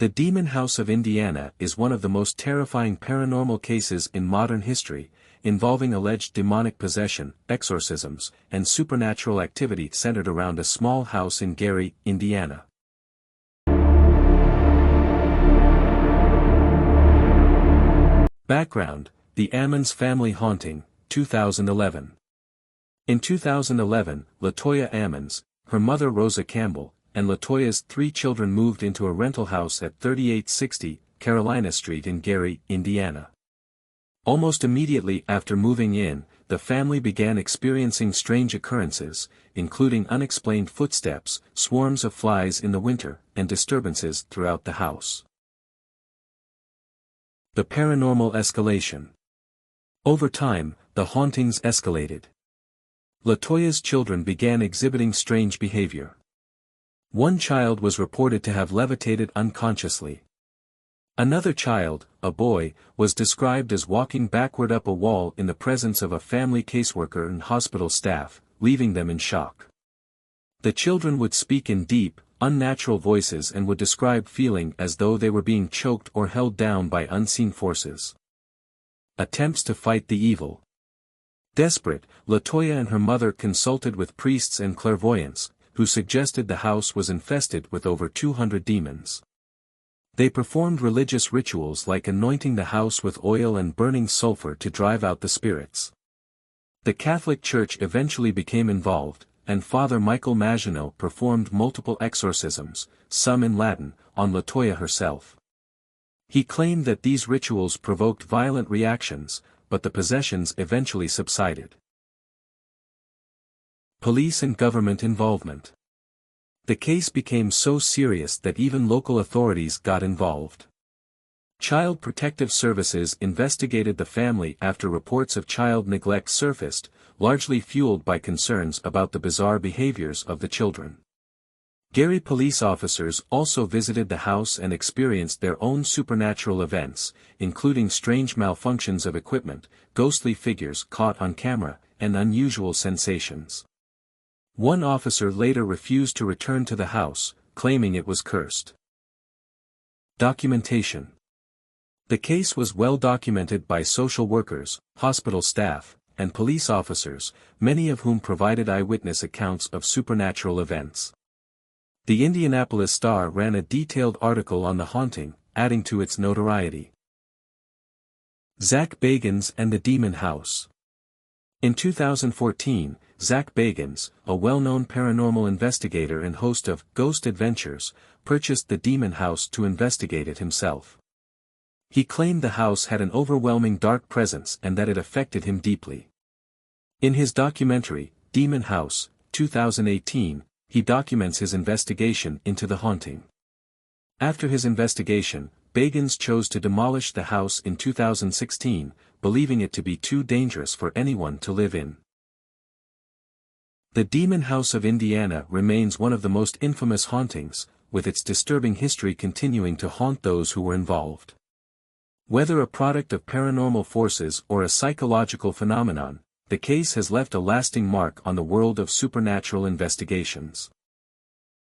The Demon House of Indiana is one of the most terrifying paranormal cases in modern history, involving alleged demonic possession, exorcisms, and supernatural activity centered around a small house in Gary, Indiana. Background: The Ammons Family Haunting, 2011. In 2011, Latoya Ammons, her mother Rosa Campbell, and Latoya's 3 children moved into a rental house at 3860 Carolina Street in Gary, Indiana. Almost immediately after moving in, the family began experiencing strange occurrences, including unexplained footsteps, swarms of flies in the winter, and disturbances throughout the house. The paranormal escalation. Over time, the hauntings escalated. Latoya's children began exhibiting strange behavior. One child was reported to have levitated unconsciously. Another child, a boy, was described as walking backward up a wall in the presence of a family caseworker and hospital staff, leaving them in shock. The children would speak in deep, unnatural voices and would describe feeling as though they were being choked or held down by unseen forces. Attempts to fight the evil. Desperate, Latoya and her mother consulted with priests and clairvoyants, who suggested the house was infested with over 200 demons. They performed religious rituals like anointing the house with oil and burning sulfur to drive out the spirits. The Catholic Church eventually became involved, and Father Michael Maginot performed multiple exorcisms, some in Latin, on Latoya herself. He claimed that these rituals provoked violent reactions, but the possessions eventually subsided. Police and government involvement. The case became so serious that even local authorities got involved. Child Protective Services investigated the family after reports of child neglect surfaced, largely fueled by concerns about the bizarre behaviors of the children. Gary police officers also visited the house and experienced their own supernatural events, including strange malfunctions of equipment, ghostly figures caught on camera, and unusual sensations. One officer later refused to return to the house, claiming it was cursed. Documentation. The case was well documented by social workers, hospital staff, and police officers, many of whom provided eyewitness accounts of supernatural events. The Indianapolis Star ran a detailed article on the haunting, adding to its notoriety. Zach Bagans and the Demon House. In 2014, Zach Bagans, a well-known paranormal investigator and host of Ghost Adventures, purchased the Demon House to investigate it himself. He claimed the house had an overwhelming dark presence and that it affected him deeply. In his documentary, Demon House, 2018, he documents his investigation into the haunting. After his investigation, Bagans chose to demolish the house in 2016, believing it to be too dangerous for anyone to live in. The Demon House of Indiana remains one of the most infamous hauntings, with its disturbing history continuing to haunt those who were involved. Whether a product of paranormal forces or a psychological phenomenon, the case has left a lasting mark on the world of supernatural investigations.